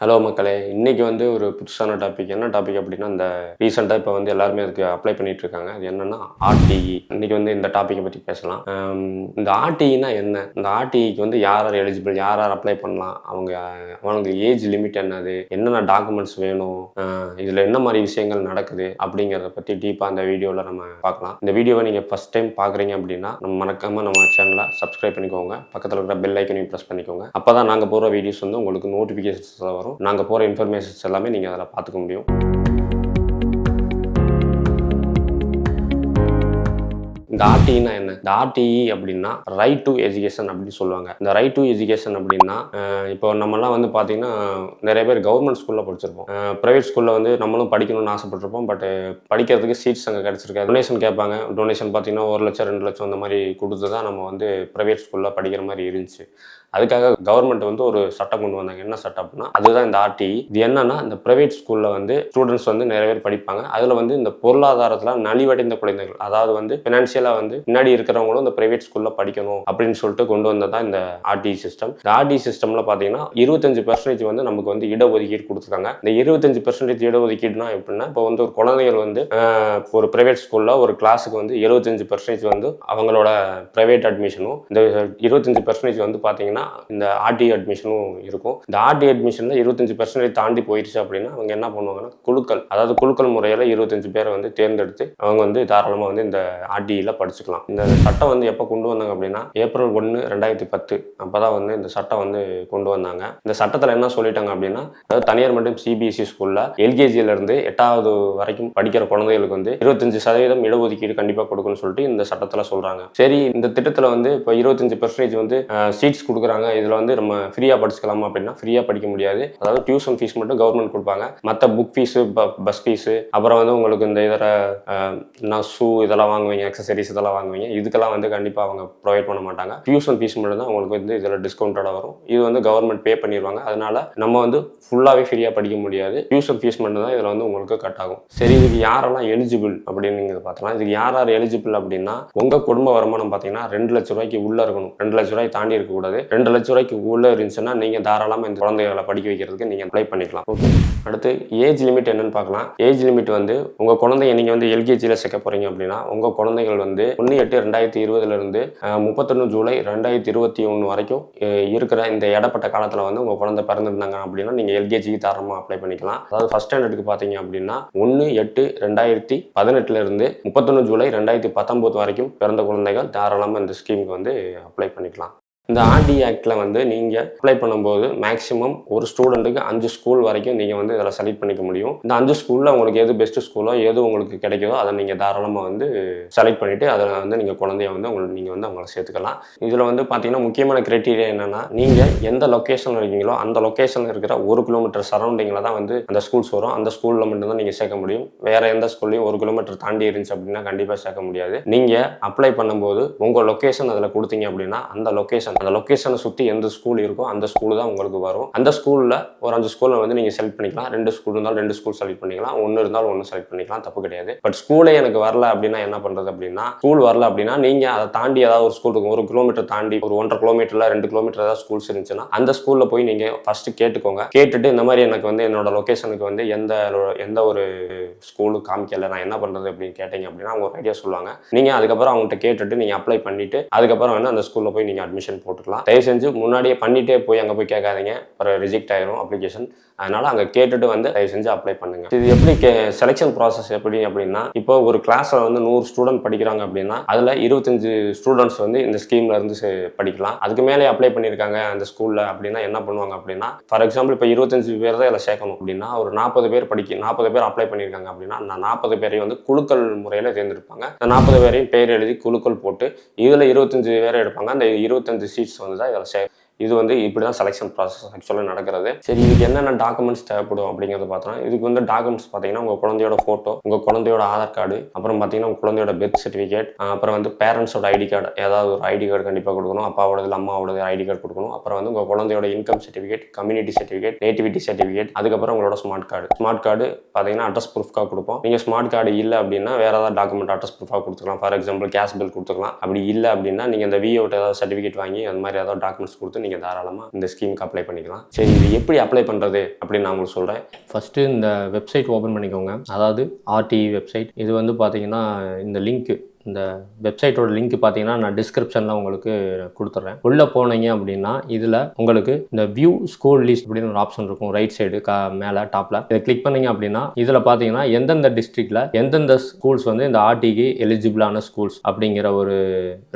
Hello மக்களே! இன்னைக்கு வந்து ஒரு புதுசான டாபிக். என்ன டாபிக் அப்டின்னா, இந்த ரீசென்ட்டா இப்ப வந்து எல்லாருமே அதுக்கு அப்ளை பண்ணிட்டு இருக்காங்க. அது என்னன்னா ஆர்டிஇ. இன்னைக்கு வந்து இந்த டாபிக்க பத்தி பேசலாம். இந்த ஆர்டிஇன்னா என்ன? இந்த ஆர்டிஇக்கு வந்து யார் யார் எலிஜிபிள்? யார் யார் அப்ளை பண்ணலாம்? அவங்களுக்கு ஏஜ் லிமிட் என்னது? என்னென்ன டாக்குமெண்ட்ஸ் வேணும்? இதுல என்ன மாரி விஷயங்கள் நடக்குது? அப்படிங்கிறத பத்தி டீப்பா இந்த வீடியோல நம்ம பார்க்கலாம். இந்த வீடியோவ நீங்க ஃபர்ஸ்ட் டைம் பார்க்குறீங்க அப்படின்னா, மறக்காம நம்ம சேனல சப்ஸ்கிரைப் பண்ணிக்கோங்க. பக்கத்துல இருக்கிற பெல் ஐக்கனையும் பிரஸ் பண்ணிக்கோங்க. அப்பதான் நாங்க போடுற வீடியோஸ் வந்து உங்களுக்கு நோட்டிஃபிகேஷன்ஸ்ல வரும். நாங்கள் போகிற இன்ஃபர்மேஷன்ஸ் எல்லாமே நீங்கள் அதில் பார்த்துக்க முடியும். இந்த ஆர்டிஇன்னா என்ன? இந்த ஆர்டிஇ அப்படின்னா ரைட் டு எஜுகேஷன் அப்படின்னு சொல்லுவாங்க. இந்த ரைட் டு எஜுகேஷன் அப்படின்னா இப்போ நம்மலாம் வந்து பார்த்தீங்கன்னா நிறைய பேர் கவர்மெண்ட் ஸ்கூலில் படிச்சிருப்போம். ப்ரைவேட் ஸ்கூலில் வந்து நம்மளும் படிக்கணும்னு ஆசைப்பட்டிருப்போம். பட் படிக்கிறதுக்கு சீட்ஸ் அங்கே கிடச்சிருக்காது. டொனேஷன் கேட்பாங்க. டொனேஷன் பார்த்தீங்கன்னா 1 லட்சம் 2 லட்சம் அந்த மாதிரி கொடுத்து தான் நம்ம வந்து ப்ரைவேட் ஸ்கூலில் படிக்கிற மாதிரி இருந்துச்சு. அதுக்காக கவர்மெண்ட் வந்து ஒரு சட்டம் கொண்டு வந்தாங்க. என்ன சட்டம் அப்படின்னா அதுதான் இந்த ஆர்டிஇ. இது என்னன்னா இந்த பிரைவேட் ஸ்கூல்ல வந்து ஸ்டூடெண்ட்ஸ் வந்து நிறைய பேர் படிப்பாங்க. அதுல வந்து இந்த பொருளாதாரத்துல நலிவடைந்த குழந்தைகள், அதாவது வந்து பினான்சியலா வந்து பின்னாடி இருக்கிறவங்களும் இந்த பிரைவேட் ஸ்கூல்ல படிக்கணும் அப்படின்னு சொல்லிட்டு கொண்டு வந்ததான் இந்த ஆர்டிஇ சிஸ்டம். இந்த ஆர்டிஇ சிஸ்டம்ல பாத்தீங்கன்னா 25% வந்து நமக்கு வந்து இடஒதுக்கீடு கொடுத்துருக்காங்க. இந்த 25% இடஒதுக்கீடுனா எப்படின்னா இப்போ வந்து ஒரு குழந்தைகள் வந்து ஒரு பிரைவேட் ஸ்கூல்ல ஒரு கிளாஸுக்கு வந்து 75% வந்து அவங்களோட பிரைவேட் அட்மிஷனும், இந்த 25% வந்து பாத்தீங்கன்னா இந்த ஆர்டிஇ அட்மிஷனும் இருக்கும். இந்த ஆர்டிஇ அட்மிஷன்ல 25% தாண்டி போயிடுச்சு அப்படின்னா அவங்க என்ன பண்ணுவாங்கன்னா குழுக்கள் முறையில 25 பேரை வந்து தேர்ந்தெடுத்து அவங்க வந்து தாராளமா வந்து இந்த ஆர்டிஇல படிச்சுக்கலாம். இந்த சட்டம் வந்து எப்ப கொண்டு வந்தாங்க அப்படின்னா ஏப்ரல் 1, 2010 அப்பதான் வந்து இந்த சட்டம் வந்து கொண்டு வந்தாங்க. இந்த சட்டத்துல என்ன சொல்லிட்டாங்க அப்படின்னா, அதாவது தனியார் மற்றும் சிபிஎஸ்இ ஸ்கூல்ல எல்கேஜில இருந்து 8வது வரைக்கும் படிக்கிற குழந்தைகளுக்கு வந்து 25% இடஒதுக்கீடு கண்டிப்பா கொடுக்கணும்னு சொல்லிட்டு இந்த சட்டத்துல சொல்றாங்க. சரி, இந்த திட்டத்துல வந்து இப்போ 25% வந்து சீட்ஸ் கொடுக்குறாங்க. இதுல வந்து நம்ம ஃப்ரீயா படிச்சுக்கலாமா அப்படின்னா ஃப்ரீயா படிக்க முடியாது. அதாவது டியூஷன் ஃபீஸ் மட்டும் கவர்மெண்ட் கொடுப்பாங்க. மற்ற புக் ஃபீஸ், பஸ் ஃபீஸ், அப்புறம் வந்து உங்களுக்கு இந்த இதர ஷூ இதெல்லாம் வாங்குவீங்க, அக்சசரிஸ் இதெல்லாம் வாங்குவீங்க. இதுக்கெல்லாம் வந்து கண்டிப்பா அவங்க ப்ரொவைட் பண்ண மாட்டாங்க. டியூஷன் ஃபீஸ் மட்டும் தான் உங்களுக்கு வந்து இதில் டிஸ்கவுண்டடா வரும். இது வந்து கவர்மெண்ட் பே பண்ணிடுவாங்க. அதனால நம்ம வந்து ஃபுல்லாவே ஃப்ரீயா படிக்க முடியாது. டியூஷன் ஃபீஸ் மட்டும் தான் இதில் வந்து உங்களுக்கு கட் ஆகும். சரி, இதுக்கு யாரெல்லாம் எலிஜிபிள் அப்படின்னு நீங்க பார்த்தலாம். இதுக்கு யார் யார் எலிஜிபிள் அப்படின்னா உங்க குடும்ப வருமானம் பார்த்தீங்கன்னா 2 லட்சம் ரூபாய்க்கு உள்ள இருக்கணும். 2 லட்சம் ரூபாய் தாண்டி இருக்கக்கூடாது. 2 லட்சம் ரூபாய்க்கு உள்ள இருந்துச்சுன்னா நீங்க தாராளமா இந்த குழந்தைகளை படிக்க வைக்கிறதுக்கு நீங்க அப்ளை பண்ணிக்கலாம். ஓகே, அடுத்து ஏஜ் லிமிட் என்னன்னு பார்க்கலாம். ஏஜ் லிமிட் வந்து உங்க குழந்தைங்க நீங்க வந்து எல்கேஜில சேர்க்க போறீங்க அப்படின்னா உங்க குழந்தைகள் வந்து 1/8/2020 இருந்து 31 ஜூலை 2021 வரைக்கும் இருக்கிற இந்த இடப்பட்ட காலத்துல வந்து உங்க குழந்தை பிறந்திருந்தாங்க அப்படின்னா நீங்க எல்கேஜிக்கு தாராளமா அப்ளை பண்ணிக்கலாம். அதாவது ஃபர்ஸ்ட் ஸ்டாண்டர்டுக்கு பாத்தீங்க அப்படின்னா 1/8/2018 இருந்து 31 ஜூலை 2019 வரைக்கும் பிறந்த குழந்தைகள் தாராளமா இந்த ஸ்கீமுக்கு வந்து அப்ளை பண்ணிக்கலாம். இந்த ஆர்டிஇ ஆக்ட்ல வந்து நீங்க அப்ளை பண்ணும்போது மேக்ஸிமம் ஒரு ஸ்டூடெண்ட்டுக்கு 5 ஸ்கூல் வரைக்கும் நீங்க வந்து இதில் செலக்ட் பண்ணிக்க முடியும். இந்த 5 ஸ்கூல்ல உங்களுக்கு எது பெஸ்ட் ஸ்கூலோ எது உங்களுக்கு கிடைக்குதோ அதை நீங்க தாராளமா வந்து செலக்ட் பண்ணிட்டு அதில் வந்து நீங்க குழந்தைய வந்து நீங்க வந்து அவங்களை சேர்த்துக்கலாம். இதுல வந்து பாத்தீங்கன்னா முக்கியமான கிரைட்டீரியா என்னன்னா நீங்க எந்த லொகேஷன்ல இருக்கீங்களோ அந்த லொகேஷன்ல இருக்கிற 1 கிலோமீட்டர் சரௌண்டிங்ல தான் வந்து அந்த ஸ்கூல்ஸ் வரும். அந்த ஸ்கூல்ல மட்டும் தான் நீங்க சேர்க்க முடியும். வேற எந்த ஸ்கூல்லையும் 1 கிலோமீட்டர் தாண்டி இருந்துச்சு அப்படின்னா கண்டிப்பா சேர்க்க முடியாது. நீங்க அப்ளை பண்ணும்போது உங்க லொகேஷன் அதில் கொடுத்தீங்க அப்படின்னா அந்த லொகேஷனை சுற்றி எந்த ஸ்கூல் இருக்கோ அந்த ஸ்கூல் தான் உங்களுக்கு வரும். அந்த ஸ்கூலில் ஒரு 5 ஸ்கூலை வந்து நீங்கள் செலக்ட் பண்ணிக்கலாம். 2 ஸ்கூல் இருந்தாலும் 2 ஸ்கூல் செலக்ட் பண்ணிக்கலாம். 1 இருந்தாலும் 1 செலக்ட் பண்ணிக்கலாம். தப்பு கிடையாது. பட் ஸ்கூலே எனக்கு வரல அப்படின்னா என்ன பண்ணுறது அப்படின்னா, ஸ்கூல் வரல அப்படின்னா நீங்கள் அதை தாண்டி ஏதாவது ஒரு ஸ்கூல் இருக்கும். 1 கிலோமீட்டர் தாண்டி ஒரு 1.5 கிலோமீட்டரில் 2 கிலோமீட்டர் ஏதாவது ஸ்கூல்ஸ் இருந்துச்சுன்னா அந்த ஸ்கூலில் போய் நீங்கள் ஃபர்ஸ்ட் கேட்டுக்கோங்க. கேட்டுட்டு இந்த மாதிரி எனக்கு வந்து என்னோட லொகேஷனுக்கு வந்து எந்த ஒரு ஸ்கூலு காமிக்கல, நான் என்ன பண்ணுறது அப்படின்னு கேட்டீங்க அப்படின்னா அவங்க ஒரு ஐடியா சொல்லுவாங்க. நீங்கள் அதுக்கப்புறம் அவங்கள்ட்ட கேட்டுட்டு நீங்கள் அப்ளை பண்ணிட்டு அதுக்கப்புறம் வந்து அந்த ஸ்கூலில் போய் நீங்கள் அட்மிஷன் போட்டுக்கலாம். தயவு செஞ்சு முன்னாடியே பண்ணிட்டே போய் அங்கே போய் கேட்காதீங்க. அப்புறம் ரிஜெக்ட் ஆயிரும் அப்ளிகேஷன். அதனால அங்கே கேட்டுட்டு வந்து தயவு செஞ்சு அப்ளை பண்ணுங்க. இது எப்படி செலெக்ஷன் ப்ராசஸ் எப்படி அப்படின்னா, இப்போ ஒரு கிளாஸ்ல வந்து 100 ஸ்டூடெண்ட் படிக்கிறாங்க அப்படின்னா அதுல 25 ஸ்டூடெண்ட்ஸ் வந்து இந்த ஸ்கீம்ல இருந்து படிக்கலாம். அதுக்கு மேலே அப்ளை பண்ணியிருக்காங்க அந்த ஸ்கூல்ல அப்படின்னா என்ன பண்ணுவாங்க அப்படின்னா, ஃபார் எக்ஸாம்பிள் இப்போ 25 பேர் தான் இதில் சேர்க்கணும் அப்படின்னா ஒரு 40 பேர் அப்ளை பண்ணியிருக்காங்க அப்படின்னா அந்த 40 பேரையும் வந்து குழுக்கள் முறையில் தேர்ந்தெடுப்பாங்க. அந்த 40 பேரையும் பேர் எழுதி குழுக்கள் போட்டு இதில் 25 பேரை எடுப்பாங்க. அந்த 25 சீட்ஸ் வந்து தான் இதில் இது வந்து இப்படி தான் செலெக்ஷன் ப்ராசஸ் ஆக்சுவலாக நடக்கிறது. சரி, இதுக்கு என்னென்ன டாக்குமெண்ட்ஸ் தேவைப்படும் அப்படிங்கிறத பார்த்தோம்னா, இதுக்கு வந்து டாக்குமெண்ட்ஸ் பார்த்தீங்கன்னா உங்கள் குழந்தையோட ஃபோட்டோ, உங்கள் குழந்தையோட ஆதார் கார்டு, அப்புறம் பார்த்தீங்கன்னா உங்கள் குழந்தையோட பெர்த் சர்டிஃபிகேட், அப்புறம் வந்து பேரண்ட்ஸோட ஐடி கார்டு, ஏதாவது ஒரு ஐடி கார்டு கண்டிப்பாக கொடுக்கணும். அப்பாவோடது இல்லை அம்மாவோடது ஐடி கார்டு கொடுக்கணும். அப்புறம் வந்து உங்கள் குழந்தையோட income certificate, community certificate, nativity certificate, அதுக்கப்புறம் உங்களோட ஸ்மார்ட் கார்டு பார்த்தீங்கன்னா அட்ரஸ் ப்ரூஃப்காக கொடுப்போம். நீங்கள் ஸ்மார்ட் கார்டு இல்லை அப்படின்னா வேறு ஏதாவது டாக்குமெண்ட் அட்ரஸ் ப்ரூஃபாக கொடுத்துக்கலாம். ஃபார் எக்ஸாம்பிள் கேஸ் பில் கொடுத்துக்கலாம். அப்படி இல்லை அப்படின்னா நீங்கள் இந்த விஓட்ட ஏதாவது சர்டிஃபிகேட் வாங்கி அந்த மாதிரி ஏதாவது டாக்குமெண்ட்ஸ் கொடுத்து நீங்கள் தாராளமாக இந்த ஸ்கீமுக்கு அப்ளை பண்ணிக்கலாம். சரி, இது எப்படி அப்ளை பண்ணுறது அப்படின்னு நான் உங்களுக்கு சொல்கிறேன். ஃபஸ்ட்டு இந்த வெப்சைட் ஓப்பன் பண்ணிக்கோங்க. அதாவது ஆர்டிஇ வெப்சைட். இது வந்து பார்த்தீங்கன்னா இந்த லிங்க்கு, இந்த வெப்சைட்டோட லிங்க் பார்த்தீங்கன்னா நான் டிஸ்கிரிப்ஷனில் உங்களுக்கு கொடுத்துட்றேன். உள்ளே போனீங்க அப்படின்னா இதில் உங்களுக்கு இந்த வியூ ஸ்கூல் லிஸ்ட் அப்படின்னு ஒரு ஆப்ஷன் இருக்கும் ரைட் சைடு மேலே டாப்பில். இதை கிளிக் பண்ணீங்க அப்படின்னா இதில் பார்த்தீங்கன்னா எந்தெந்த டிஸ்ட்ரிக்டில் எந்தெந்த ஸ்கூல்ஸ் வந்து இந்த ஆர்டிக்கு எலிஜிபிளான ஸ்கூல்ஸ் அப்படிங்கிற ஒரு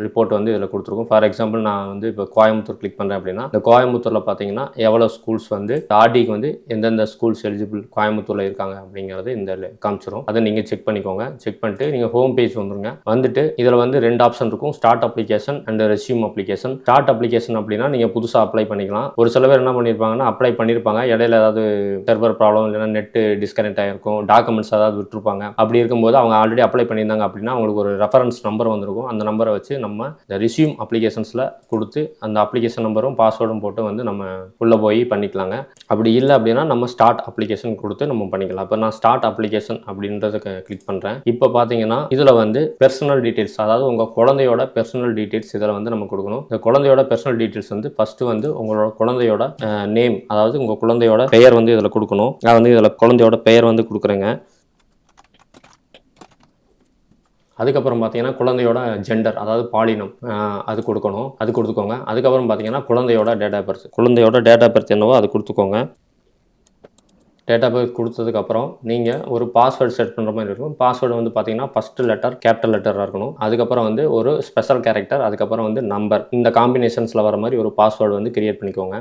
ரிப்போர்ட் வந்து இதில் கொடுத்துருக்கும். ஃபார் எக்ஸாம்பிள் நான் வந்து இப்போ கோயம்புத்தூர் கிளிக் பண்ணுறேன் அப்படின்னா இந்த கோயம்புத்தூரில் பார்த்தீங்கன்னா எவ்வளோ ஸ்கூல்ஸ் வந்து ஆர்டிக்கு வந்து எந்தெந்த ஸ்கூல்ஸ் எலிஜிபிள் கோயம்புத்தூரில் இருக்காங்க அப்படிங்கிறது இந்த காமிச்சிரும். அதை நீங்கள் செக் பண்ணிக்கோங்க. செக் பண்ணிட்டு நீங்கள் ஹோம் பேஜ் வந்துருங்க. வந்துட்டு இதில் வந்து 2 ஆப்ஷன் இருக்கும், start application and resume application. Start application அப்படின்னா நீங்கள் புதுசாக அப்ளை பண்ணிக்கலாம். ஒரு சில பேர் என்ன பண்ணியிருப்பாங்கன்னா அப்ளை பண்ணியிருப்பாங்க, இடையில ஏதாவது சர்வர் ப்ராப்ளம் இல்லைன்னா நெட்டு டிஸ்கனெக்ட் ஆகிருக்கும், டாக்குமெண்ட்ஸ் ஏதாவது விட்டுருப்பாங்க. அப்படி இருக்கும்போது அவங்க ஆல்ரெடி அப்ளை பண்ணியிருந்தாங்க அப்படின்னா அவங்களுக்கு ஒரு ரெஃபரன்ஸ் நம்பர் வந்திருக்கும். அந்த நம்பரை வச்சு நம்ம இந்த ரெஸ்யூம் அப்ளிகேஷன்ஸில் கொடுத்து அந்த அப்ளிகேஷன் நம்பரும் பாஸ்வேர்டும் போட்டு வந்து நம்ம உள்ளே போய் பண்ணிக்கலாங்க. அப்படி இல்லை அப்படின்னா நம்ம ஸ்டார்ட் அப்ளிகேஷன் கொடுத்து நம்ம பண்ணிக்கலாம். இப்போ நான் ஸ்டார்ட் அப்ளிகேஷன் அப்படின்றத கிளிக் பண்ணுறேன். இப்போ பார்த்தீங்கன்னா இதில் வந்து பெர்சனல் டீடைல்ஸ், அதாவது உங்கள் குழந்தையோட பெர்சனல் டீடைல்ஸ் இதில் வந்து நம்ம கொடுக்கணும். இந்த குழந்தையோட பெர்சனல் டீடைல்ஸ் வந்து ஃபஸ்ட்டு வந்து உங்களோட குழந்தையோட நேம், அதாவது உங்கள் குழந்தையோட பெயர் வந்து இதில் கொடுக்கணும். நான் வந்து இதில் குழந்தையோட பெயர் வந்து கொடுக்குறேங்க. அதுக்கப்புறம் பார்த்தீங்கன்னா குழந்தையோட ஜெண்டர், அதாவது பாலினம், அது கொடுக்கணும். அது கொடுத்துக்கோங்க. அதுக்கப்புறம் பார்த்தீங்கன்னா குழந்தையோட டேட் ஆஃப் பர்த், குழந்தையோட டேட் ஆஃப் பர்த் என்னவோ அது கொடுத்துக்கோங்க. டேட் ஆஃப் பர்த் கொடுத்ததுக்கப்புறம் நீங்கள் ஒரு பாஸ்வேர்டு செட் பண்ணுற மாதிரி இருக்கும். பாஸ்வேர்டு வந்து பார்த்தீங்கன்னா ஃபஸ்ட்டு லெட்டர் கேபிட்டல் லெட்டராக இருக்கணும். அதுக்கப்புறம் வந்து ஒரு ஸ்பெஷல் கேரக்டர், அதுக்கப்புறம் வந்து நம்பர், இந்த காம்பினேஷன்ஸில் வர மாதிரி ஒரு பாஸ்வேர்டு வந்து கிரியேட் பண்ணிக்கோங்க.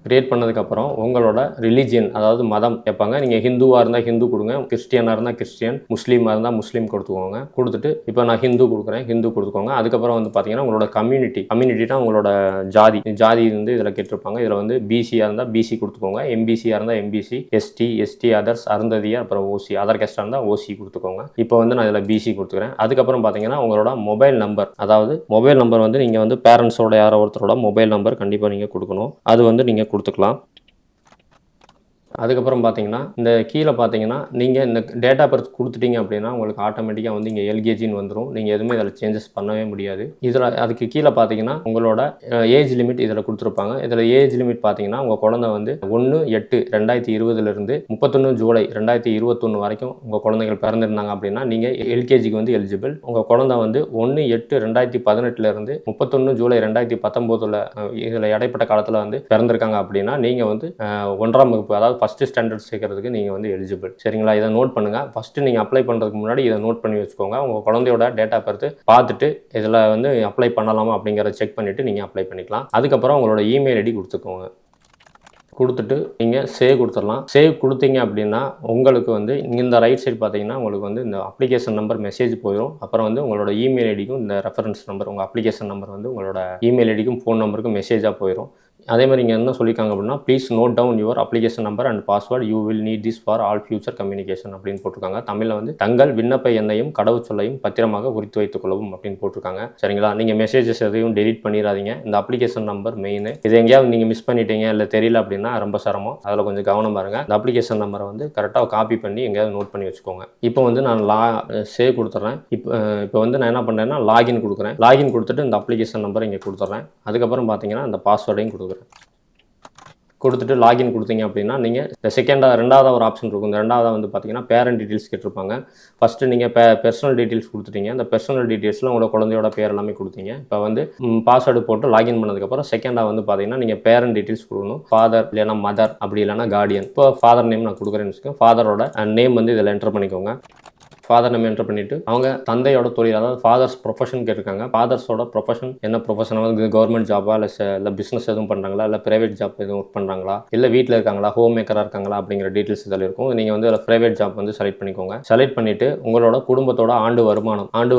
கிரியேட் பண்ணதுக்கப்புறம் உங்களோட ரிலீஜியன், அதாவது மதம் கேட்பாங்க. நீங்கள் ஹிந்துவாக இருந்தால் ஹிந்து கொடுங்க, கிறிஸ்டியனாக இருந்தால் கிறிஸ்டியன், முஸ்லீமாக இருந்தால் முஸ்லீம் கொடுத்துக்கோங்க. கொடுத்துட்டு இப்போ நான் ஹிந்து கொடுக்குறேன், ஹிந்து கொடுத்துக்கோங்க. அதுக்கப்புறம் வந்து பார்த்தீங்கன்னா உங்களோட கம்யூனிட்டினா உங்களோட ஜாதி வந்து இதில் கேட்டிருப்பாங்க. இதில் வந்து பிசியாக இருந்தால் பிசி கொடுத்துக்கோங்க, எம்பிசியாக இருந்தால் எம்பிசி, எஸ்டி அதர்ஸ், அருந்ததியர், அப்புறம் ஓசி, அதர் கேஸ்டாக இருந்தால் ஓசி கொடுத்துக்கோங்க. இப்போ வந்து நான் இதில் பிசி கொடுத்துக்கிறேன். அதுக்கப்புறம் பார்த்தீங்கன்னா உங்களோட மொபைல் நம்பர், அதாவது மொபைல் நம்பர் வந்து நீங்கள் வந்து பேரண்ட்ஸோட யாரோ ஒருத்தரோட மொபைல் நம்பர் கண்டிப்பாக நீங்கள் கொடுக்கணும். அது வந்து நீங்கள் கொடுத்துக்கலாம். அதுக்கப்புறம் பார்த்தீங்கன்னா இந்த கீழே பார்த்தீங்கன்னா நீங்கள் இந்த டேட் ஆஃப் பர்த் கொடுத்துட்டீங்க அப்படின்னா உங்களுக்கு ஆட்டோமேட்டிக்காக வந்து இங்கே எல்கேஜின்னு வந்துடும். நீங்கள் எதுவுமே இதில் சேஞ்சஸ் பண்ணவே முடியாது. இதில் அதுக்கு கீழே பார்த்தீங்கன்னா உங்களோட ஏஜ் லிமிட் இதில் கொடுத்துருப்பாங்க. இதில் ஏஜ் லிமிட் பார்த்தீங்கன்னா உங்கள் குழந்தை வந்து 1/8/2020 31 ஜூலை 2021 வரைக்கும் உங்கள் குழந்தைகள் பிறந்திருந்தாங்க அப்படின்னா நீங்கள் எல்கேஜிக்கு வந்து எலிஜிபிள். உங்கள் குழந்தை வந்து 1/8/2018 31 ஜூலை 2019 இதில் இடைப்பட்ட காலத்தில் வந்து பிறந்திருக்காங்க அப்படின்னா நீங்கள் வந்து 1ஆம் வகுப்பு, அதாவது ஃபஸ்ட்டு ஸ்டாண்டர்ட் சேர்க்கறதுக்கு நீங்கள் வந்து எலிஜிபிள். சரிங்களா? இதை நோட் பண்ணுங்கள். ஃபஸ்ட்டு நீங்கள் அப்ளை பண்ணுறதுக்கு முன்னாடி இதை நோட் பண்ணி வச்சுக்கோங்க. உங்கள் குழந்தையோட டேட் ஆஃப் பர்த் பார்த்துட்டு இதில் வந்து அப்ளை பண்ணலாமா அப்படிங்கிறத செக் பண்ணிவிட்டு நீங்கள் அப்ளை பண்ணிக்கலாம். அதுக்கப்புறம் உங்களோட இமெயில் ஐடி கொடுத்துக்கோங்க. கொடுத்துட்டு நீங்கள் சேவ் கொடுத்துடலாம். சேவ் கொடுத்தீங்க அப்படின்னா உங்களுக்கு வந்து இந்த ரைட் சைடு பார்த்தீங்கன்னா உங்களுக்கு வந்து இந்த அப்ளிகேஷன் நம்பர் மெசேஜ் போயிடும். அப்புறம் வந்து உங்களோட இமெயில் ஐடிக்கும் இந்த ரெஃபரன்ஸ் நம்பர், உங்கள் அப்ளிகேஷன் நம்பர் வந்து உங்களோட இமெயில் ஐடிக்கும் ஃபோன் நம்பருக்கும் மெசேஜாக போயிடும். அதே மாதிரி இங்கே என்ன சொல்லியிருக்காங்க அப்படின்னா please note down your application number and password, you will need this for all future communication அப்படின்னு போட்டிருக்காங்க. தமிழில் வந்து தங்கள் விண்ணப்ப எண்ணையும் கடவுச்சொல்லையும் பத்திரமாக குறித்து வைத்துக் கொள்ளவும் அப்படின்னு போட்டிருக்காங்க. சரிங்களா? நீங்கள் மெசேஜஸ் எதையும் டெலிட் பண்ணிடாதீங்க. இந்த அப்ளிகேஷன் நம்பர் மெயின். இது எங்கேயாவது நீங்கள் மிஸ் பண்ணிட்டீங்க இல்லை தெரியல அப்படின்னா ரொம்ப சிரமம். அதில் கொஞ்சம் கவனம் பாருங்க. இந்த அப்ளிகேஷன் நம்பரை வந்து கரெக்டாக காப்பி பண்ணி எங்கேயாவது நோட் பண்ணி வச்சுக்கோங்க. இப்போ வந்து நான் சேவ் கொடுத்துட்றேன். இப்போ வந்து நான் என்ன பண்ணுறேன்னா லாகின் கொடுக்குறேன். லாகின் கொடுத்துட்டு இந்த அப்ளிகேஷன் நம்பரை இங்கே கொடுத்துட்றேன். அதுக்கப்புறம் பார்த்தீங்கன்னா இந்த பாஸ்வேர்டையும் கொடுக்குறேன். கொடுத்துட்டு லாகின் கொடுத்தீங்க அப்படின்னா நீங்கள் இந்த ரெண்டாவது ஒரு ஆப்ஷன் இருக்கும். இந்த ரெண்டாவது வந்து பார்த்தீங்கன்னா பேரண்ட் டீட்டெயில்ஸ் கேட்டிருப்பாங்க. ஃபஸ்ட்டு நீங்கள் பெர்சனல் டீட்டெயில்ஸ் கொடுத்துட்டீங்க. இந்த பெர்சனல் டீட்டெயில்ஸில் உங்களோட குழந்தையோட பேர் எல்லாமே கொடுத்தீங்க. இப்போ வந்து பாஸ்வேர்டு போட்டு லாகின் பண்ணதுக்கப்புறம் செகண்டாக வந்து பார்த்தீங்கன்னா நீங்கள் பேரண்ட் டீட்டெயில்ஸ் கொடுக்கணும். ஃபாதர் இல்லைனா மதர், அப்படி இல்லைனா கார்டியன். இப்போ ஃபாதர் நேம் நான் கொடுக்குறேன்னு வச்சுக்கோங்க. ஃபாதரோட நேம் வந்து இதில் என்டர் பண்ணிக்கோங்க. ஃபாதர் நேம் என்டர் பண்ணிவிட்டு அவங்க தந்தையோட தொழில், அதாவது ஃபாதர்ஸ் ப்ரொஃபஷன் கேட்டிருக்காங்க. ஃபாதர்ஸோட ப்ரொஃபஷன் என்ன ப்ரொஃபஷன், வந்து கவர்மெண்ட் ஜாபா இல்லை பிஸ்னஸ் எதுவும் பண்ணுறாங்களா, இல்லை ப்ரைவேட் ஜாப் எதுவும் ஒர்க் பண்ணுறாங்களா, இல்லை வீட்டில் இருக்காங்களா, ஹோம் மேக்கராக இருக்காங்களா அப்படிங்கிற டீட்டெயில்ஸ் இதில் இருக்கும். நீங்கள் வந்து ப்ரைவேட் ஜாப் வந்து செலக்ட் பண்ணிக்கோங்க. செலக்ட் பண்ணிவிட்டு உங்களோட குடும்பத்தோட ஆண்டு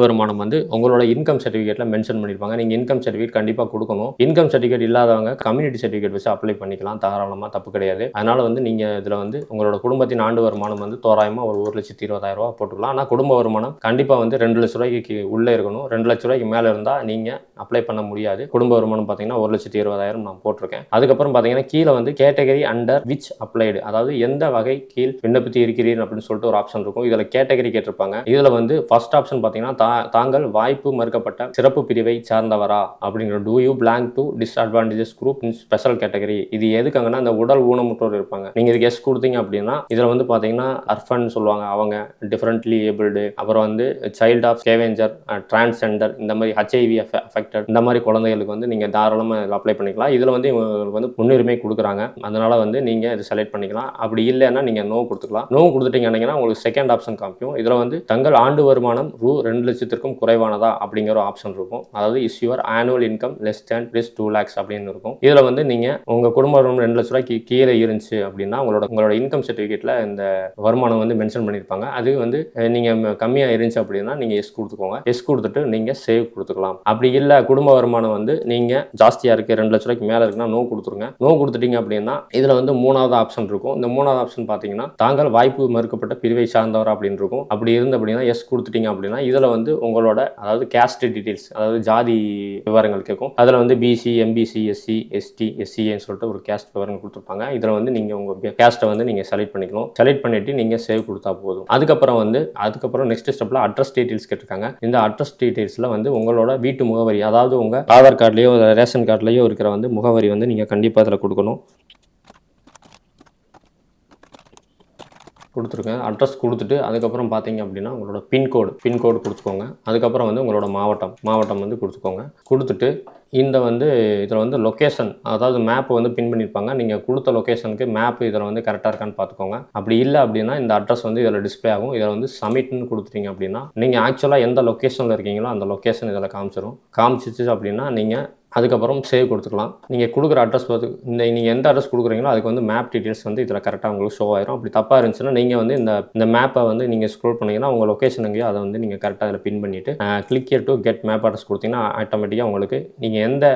வருமானம் வந்து உங்களோட இன்கம் சர்டிஃபிகேட்டில் மென்ஷன் பண்ணியிருப்பாங்க. நீங்கள் இன்கம் சர்டிஃபிகேட் கண்டிப்பாக கொடுக்கணும். இன்கம் சர்டிஃபிகேட் இல்லாதவங்க கம்யூனிட்டி சர்டிஃபிகேட் வச்சு அப்ளை பண்ணிக்கலாம் தாராளமாக, தப்பு கிடையாது. அதனால் வந்து நீங்கள் இதில் வந்து உங்களோட குடும்பத்தின் ஆண்டு வருமானம் வந்து தோராயமாக ஒரு 1,20,000 ரூபா போட்டுக்கலாம். ஆனால் குடும்ப வருமானம் கண்டிப்பாக வந்து 2 லட்ச ரூபாய்க்கு உள்ளே இருக்கணும். 2 லட்ச ரூபாய்க்கு மேலே இருந்தால் நீங்கள் அப்ளை பண்ண முடியாது. குடும்ப வருமானம் பார்த்தீங்கன்னா 1,20,000 நான் போட்டிருக்கேன். அதுக்கப்புறம் பார்த்தீங்கன்னா கீழே வந்து கேட்டகரி அண்டர் விச் அப்ளைடு, அதாவது எந்த வகை கீழ் விண்ணப்பித்து இருக்கிறீர்கள் அப்படின்னு சொல்லிட்டு ஒரு ஆப்ஷன் இருக்கும். இதில் கேட்டகரி கேட்டிருப்பாங்க. இதில் வந்து ஃபர்ஸ்ட் ஆப்ஷன் பார்த்தீங்கன்னா தாங்கள் வாய்ப்பு மறுக்கப்பட்ட சிறப்பு பிரிவை சார்ந்தவரா அப்படிங்கிற do you belong to disadvantages group in special category. இது எதுக்காங்கன்னா இந்த உடல் ஊனமுற்றோர் இருப்பாங்க. நீங்கள் இதுக்கு எஸ் கொடுத்தீங்க அப்படின்னா இதில் வந்து பார்த்தீங்கன்னா அர்ஃபன் சொல்லுவாங்க, அவங்க டிஃபரெண்ட்லி ஏபிள்டு, அப்புறம் வந்து சைல்ட் ஆஃப் ஸ்கேவெஞ்சர், டிரான்ஸ்ஜெண்டர், இந்த மாதிரி ஹெச்ஐவி அஃபெக்டட், இந்த மாதிரி குழந்தைகளுக்கு வந்து நீங்கள் தாராளமாக அப்ளை பண்ணிக்கலாம். இதில் வந்து இவங்களுக்கு வந்து முன்னுரிமை கொடுக்குறாங்க. அதனால வந்து நீங்கள் இதை செலக்ட் பண்ணிக்கலாம். அப்படி இல்லைன்னா நீங்கள் நோ கொடுத்துக்கலாம். நோ கொடுத்துட்டீங்கன்னா உங்களுக்கு செகண்ட் ஆப்ஷன் காமிக்கும். இதில் வந்து தங்கள் ஆண்டு வருமானம் ரூ. 2 லட்சத்திற்கும் குறைவானதா அப்படிங்கிற ஆப்ஷன் இருக்கும். அதாவது is your annual income less than 2 lakhs அப்படின்னு இருக்கும். இதில் வந்து நீங்கள் உங்கள் குடும்ப வருமானம் 2 லட்ச ரூபாய்க்கு கீழே இருந்துச்சு அப்படின்னா உங்களோட இன்கம் சர்டிஃபிகேட்டில் இந்த வருமானம் வந்து மென்ஷன் பண்ணியிருப்பாங்க. அது வந்து நீங்கள் கம்மியாக இருந்துச்சு அப்படின்னா நீங்கள் எஸ் கொடுத்துக்கோங்க. எஸ் கொடுத்துட்டு நீங்கள் சேவ் கொடுத்துக்கலாம். அப்படி இல்லை குடும்ப வருமானம் வந்து நீங்கள் ஜாஸ்தியாக இருக்குது 2 லட்ச ரூபாய்க்கு மேலே இருக்குன்னா நோ கொடுத்துருங்க. நோ கொடுத்துட்டீங்க அப்படின்னா இதில் வந்து 3வது ஆப்ஷன் இருக்கும். இந்த 3வது ஆப்ஷன் பார்த்தீங்கன்னா தாங்கள் வாய்ப்பு மறுக்கப்பட்ட பிரிவை சார்ந்தவர் அப்படின்னு இருக்கும். அப்படி இருந்து அப்படின்னா எஸ் கொடுத்துட்டீங்க அப்படின்னா இதில் வந்து உங்களோட அதாவது கேஸ்ட் டீடைல்ஸ், அதாவது ஜாதி விவரங்கள் கேட்கும். அதில் வந்து பிசி, எம்பிசி, எஸ்சி, எஸ்டி, எஸ்சின்னு சொல்லிட்டு ஒரு கேஸ்ட் விவரங்கள் கொடுத்துருப்பாங்க. இதில் வந்து நீங்கள் உங்கள் கேஸ்ட்டை வந்து நீங்கள் செலக்ட் பண்ணிக்கணும். செலக்ட் பண்ணிட்டு நீங்கள் சேவ் கொடுத்தா போதும். அதுக்கப்புறம் நெக்ஸ்ட் ஸ்டெப்பில் அட்ரஸ் டீடைல்ஸ் கேட்டிருக்காங்க. இந்த அட்ரஸ் டீடைல்ஸில் வந்து உங்களோட வீட்டு முகவரி, அதாவது உங்கள் ஆதார் கார்டுலையோ ரேஷன் கார்டுலையோ இருக்கிற வந்து முகவரி வந்து நீங்கள் கண்டிப்பாக அதில் கொடுக்கணும். கொடுத்துருக்கேன். அட்ரஸ் கொடுத்துட்டு அதுக்கப்புறம் பார்த்தீங்க அப்படின்னா உங்களோட பின்கோடு கொடுத்துக்கோங்க. அதுக்கப்புறம் வந்து உங்களோட மாவட்டம் வந்து கொடுத்துக்கோங்க. கொடுத்துட்டு இதில் வந்து லொக்கேஷன், அதாவது மேப் வந்து பின் பண்ணியிருப்பாங்க. நீங்கள் கொடுத்த லொக்கேஷனுக்கு மேப் இதில் வந்து கரெக்டாக இருக்கான்னு பார்த்துக்கோங்க. அப்படி இல்லை அப்படின்னா இந்த அட்ரஸ் வந்து இதில் டிஸ்பிளே ஆகும். இதில் வந்து சப்மிட்னு கொடுத்துட்டீங்க அப்படின்னா நீங்கள் ஆக்சுவலாக எந்த லொக்கேஷனில் இருக்கீங்களோ அந்த லொக்கேஷன் இதில் காமிச்சிச்சு அப்படின்னா நீங்கள் அதுக்கப்புறம் சேவ் கொடுத்துக்கலாம். நீங்கள் கொடுக்குற அட்ரஸ் பார்த்து நீங்கள் எந்த அட்ரஸ் கொடுக்குறீங்களோ அதுக்கு வந்து மேப் டீட்டெயில்ஸ் வந்து இதில் கரெக்டாக உங்களுக்கு ஷோ ஆயிரும். அப்படி தப்பாக இருந்துச்சுன்னா நீங்கள் வந்து இந்த மேப்பை வந்து நீங்கள் ஸ்க்ரோல் பண்ணிங்கன்னா உங்கள் லொக்கேஷன் எங்கேயோ அதை வந்து நீங்கள் கரெக்டாக அதில் பின் பண்ணிவிட்டு click here to get map address கொடுத்தீங்கன்னா ஆட்டோமேட்டிக்காக உங்களுக்கு நீங்கள் எந்த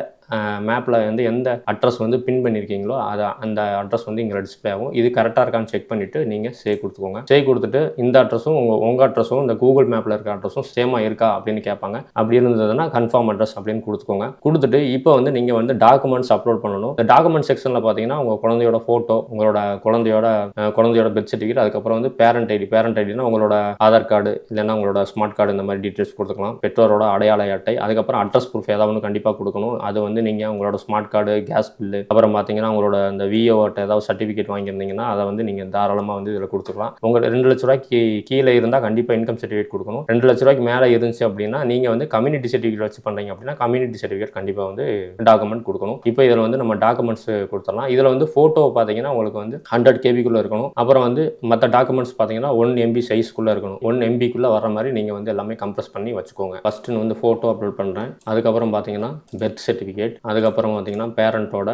மேப்பில் வந்து எந்த அட்ரஸ் வந்து பின் பண்ணியிருக்கீங்களோ அந்த அட்ரஸ் வந்து இங்கே டிஸ்பிளே ஆகும். இது கரெக்டாக இருக்கான்னு செக் பண்ணிவிட்டு நீங்கள் சேவ் கொடுத்துக்கோங்க. சேவ் கொடுத்துட்டு இந்த அட்ரஸும் உங்கள் அட்ரஸும் இந்த கூகுள் மேப்பில் இருக்க அட்ரஸும் சேமாக இருக்கா அப்படின்னு கேட்பாங்க. அப்படி இருந்ததுன்னா கன்ஃபார்ம் அட்ரஸ் அப்படின்னு கொடுத்துக்கோங்க. கொடுத்துட்டு இப்போ வந்து நீங்கள் வந்து டாக்குமெண்ட்ஸ் அப்லோட் பண்ணணும். இந்த டாக்குமெண்ட் செக்ஷனில் பார்த்தீங்கன்னா உங்கள் குழந்தையோட ஃபோட்டோ, உங்களோட குழந்தையோட பெர்த் சர்டிஃபிகேட், அதுக்கப்புறம் வந்து பேரண்ட் ஐடினா உங்களோட ஆதார் கார்டு இல்லைன்னா உங்களோட ஸ்மார்ட் கார்டு, இந்த மாதிரி டீட்டெயில்ஸ் கொடுத்துக்கலாம். பெற்றோரோட அடையாள அட்டை, அதுக்கப்புறம் அட்ரஸ் ப்ரூஃப் ஏதாவது ஒன்று கண்டிப்பாக கொடுக்கணும். அது வந்து நீங்கள் உங்களோட ஸ்மார்ட் கார்டு, கேஸ் பில்லு, அப்புறம் பார்த்தீங்கன்னா உங்களோட இந்த விஓ அட்டை ஏதாவது சர்டிஃபிகேட் வாங்கியிருந்தீங்கன்னா அதை வந்து நீங்கள் தாராளமாக வந்து இதில் கொடுத்துக்கலாம். உங்கள் 2 லட்ச ரூபாய்க்கு கீழே இருந்தால் கண்டிப்பாக இன்கம் சர்டிஃபிகேட் கொடுக்கணும். 2 லட்ச ரூபாய்க்கு மேலே இருந்துச்சு அப்படின்னா நீங்கள் வந்து கம்யூனிட்டி சர்டிஃபிகேட் வச்சு பண்ணுறீங்க அப்படின்னா கம்யூனிட்டி சர்டிஃபிகேட் கண்டிப்பாக வந்து டாக்குமெண்ட் கொடுக்கணும். இப்போ இதில் வந்து நம்ம டாக்குமெண்ட்ஸ் கொடுத்துடலாம். இதில் வந்து ஃபோட்டோ பார்த்தீங்கன்னா உங்களுக்கு வந்து 100 KBக்குள்ளே இருக்கணும். அப்புறம் வந்து மற்ற டாக்குமெண்ட்ஸ் பார்த்தீங்கன்னா 1 MB சைஸ்க்குள்ளே இருக்கணும். 1 MBக்குள்ளே வர மாதிரி நீங்கள் வந்து எல்லாமே கம்ப்ரஸ் பண்ணி வச்சுக்கோங்க. ஃபஸ்ட்டு வந்து ஃபோட்டோ அப்லோட் பண்ணுறேன். அதுக்கப்புறம் பார்த்தீங்கன்னா பெர்த் சர்டிஃபிகேட், அதுக்கப்புறம் பார்த்தீங்கன்னா பேரண்ட்டோட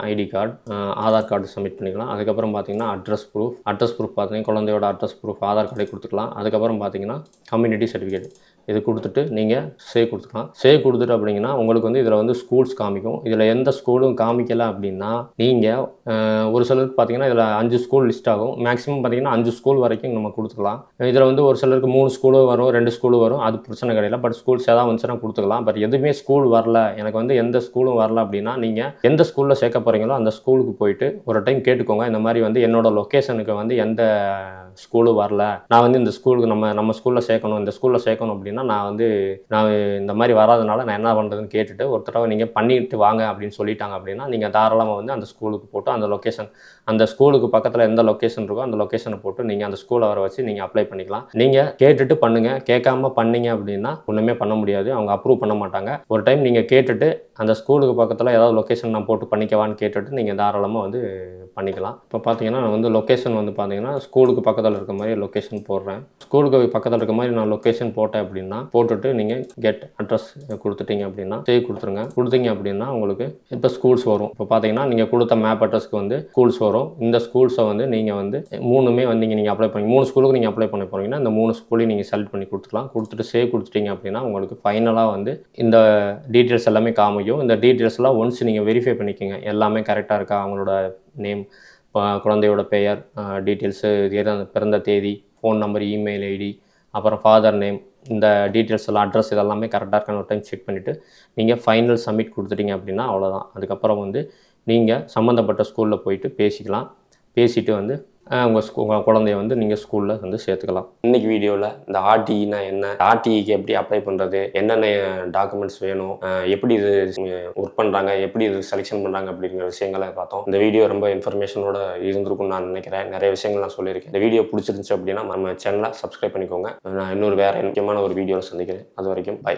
ID card, Aadhaar card submit பண்ணிக்கலாம். அதுக்கப்புறம் பார்த்தீங்கன்னா அட்ரஸ் ப்ரூஃப் பார்த்தீங்கன்னா குழந்தையோட அட்ரஸ் ப்ரூஃப் ஆதார் கார்டை கொடுத்துக்கலாம். அதுக்கப்புறம் பார்த்தீங்கன்னா கம்யூனிட்டி சர்டிஃபிகேட் இது கொடுத்துட்டு நீங்கள் சேவ் கொடுத்துக்கலாம். சேவ் கொடுத்துட்டு அப்படிங்கன்னா உங்களுக்கு வந்து இதில் வந்து ஸ்கூல்ஸ் காமிக்கும். இதில் எந்த ஸ்கூலும் காமிக்கலை அப்படின்னா நீங்கள் ஒரு சிலருக்கு பார்த்தீங்கன்னா இதில் 5 ஸ்கூல் லிஸ்ட் ஆகும். மேக்ஸிமம் பார்த்தீங்கன்னா 5 ஸ்கூல் வரைக்கும் நம்ம கொடுத்துக்கலாம். இதில் வந்து ஒரு சிலருக்கு 3 ஸ்கூலும் வரும், 2 ஸ்கூலும் வரும், அது பிரச்சனை கிடையாது. பட் ஸ்கூல்ஸ் ஏதாவது வந்துச்சுன்னா கொடுத்துக்கலாம். பட் எதுவுமே ஸ்கூல் வரல, எனக்கு வந்து எந்த ஸ்கூலும் வரல அப்படின்னா நீங்கள் எந்த ஸ்கூலில் சேர்க்க போகிறீங்களோ அந்த ஸ்கூலுக்கு போயிட்டு ஒரு டைம் கேட்டுக்கோங்க. இந்த மாதிரி வந்து என்னோட லொக்கேஷனுக்கு வந்து எந்த ஸ்கூலும் வரல, நான் வந்து இந்த ஸ்கூலுக்கு நம்ம ஸ்கூலில் சேர்க்கணும், இந்த ஸ்கூலில் சேர்க்கணும் அப்படின்னா நான் இந்த மாதிரி வராதனால நான் என்ன பண்ணுறதுன்னு கேட்டுட்டு ஒரு தடவை நீங்கள் பண்ணிட்டு வாங்க அப்படின்னு சொல்லிட்டாங்க அப்படின்னா நீங்கள் தாராளமாக வந்து அந்த ஸ்கூலுக்கு போட்டு அந்த ஸ்கூலுக்கு பக்கத்தில் எந்த லொக்கேஷன் இருக்கோ அந்த லொக்கேஷனை போட்டு நீங்கள் அந்த ஸ்கூலை வர வச்சு நீங்கள் அப்ளை பண்ணிக்கலாம். நீங்கள் கேட்டுட்டு பண்ணுங்கள். கேட்காம பண்ணீங்க அப்படின்னா ஒன்றுமே பண்ண முடியாது, அவங்க அப்ரூவ் பண்ண மாட்டாங்க. ஒரு டைம் நீங்கள் கேட்டுட்டு அந்த ஸ்கூலுக்கு பக்கத்தில் ஏதாவது லொக்கேஷன் நான் போட்டு பண்ணிக்கவான்னு கேட்டுட்டு நீங்கள் தாராளமாக வந்து பண்ணிக்கலாம். இப்போ பார்த்தீங்கன்னா நான் வந்து லொக்கேஷன் வந்து பார்த்தீங்கன்னா ஸ்கூலுக்கு பக்கத்தில் இருக்க மாதிரி லொக்கேஷன் போடுறேன். ஸ்கூலுக்கு பக்கத்தில் இருக்க மாதிரி நான் லொக்கேஷன் போட்டேன் அப்படின்னா போட்டுட்டு நீங்கள் கெட் அட்ரஸ் கொடுத்துட்டீங்க அப்படின்னா சேவ் கொடுத்தீங்க அப்படின்னா உங்களுக்கு இப்போ ஸ்கூல்ஸ் வரும். இப்போ பார்த்தீங்கன்னா நீங்கள் கொடுத்த மேப் அட்ரஸ்க்கு வந்து ஸ்கூல்ஸ் வரும். இந்த ஸ்கூல்ஸை வந்து நீங்கள் வந்து 3மே வந்து நீங்கள் அப்ளை பண்ணி 3 ஸ்கூலுக்கு நீங்கள் அப்ளை பண்ண போகிறீங்கன்னா இந்த 3 ஸ்கூலையும் நீங்கள் செலக்ட் பண்ணி கொடுத்துக்கலாம். கொடுத்துட்டு சேவ் கொடுத்துட்டீங்க அப்படின்னா உங்களுக்கு ஃபைனலாக வந்து இந்த டீட்டெயில்ஸ் எல்லாமே காமிக்கும். இந்த டீட்டெயில்ஸ்லாம் ஒன்ஸ் நீங்கள் வெரிஃபை பண்ணிக்கோங்க, எல்லாமே கரெக்டாக இருக்கா, அவங்களோட நேம், குழந்தையோட பெயர், டீட்டெயில்ஸு, பிறந்த தேதி, ஃபோன் நம்பர், இமெயில் ஐடி, அப்புறம் ஃபாதர் நேம், இந்த டீட்டெயில்ஸ் எல்லாம், அட்ரஸ் இதெல்லாமே கரெக்டாக இருக்கான்னு ஒரு டைம் செக் பண்ணிவிட்டு நீங்கள் ஃபைனல் சப்மிட் கொடுத்துட்டீங்க அப்படின்னா அவ்வளோதான். அதுக்கப்புறம் வந்து நீங்கள் சம்மந்தப்பட்ட ஸ்கூலில் போயிட்டு பேசிக்கலாம். பேசிட்டு வந்து உங்கள் குழந்தைய வந்து நீங்கள் ஸ்கூலில் வந்து சேர்த்துக்கலாம். இன்றைக்கி வீடியோவில் இந்த ஆர்டிஇனா என்ன, ஆர்டிஇக்கு எப்படி அப்ளை பண்ணுறது, என்னென்ன டாக்குமெண்ட்ஸ் வேணும், எப்படி இது ஒர்க் பண்ணுறாங்க, எப்படி இது செலெக்ஷன் பண்ணுறாங்க அப்படிங்கிற விஷயங்களை பார்த்தோம். இந்த வீடியோ ரொம்ப இன்ஃபர்மேஷனோட இருந்திருக்கும்னு நான் நினைக்கிறேன். நிறைய விஷயங்கள் நான் சொல்லியிருக்கேன். இந்த வீடியோ பிடிச்சிருந்துச்சு அப்படின்னா நம்ம சேனலை சப்ஸ்கிரைப் பண்ணிக்கோங்க. நான் இன்னொரு வேறு முக்கியமான ஒரு வீடியோவில் சந்திக்கிறேன். அது வரைக்கும் பை.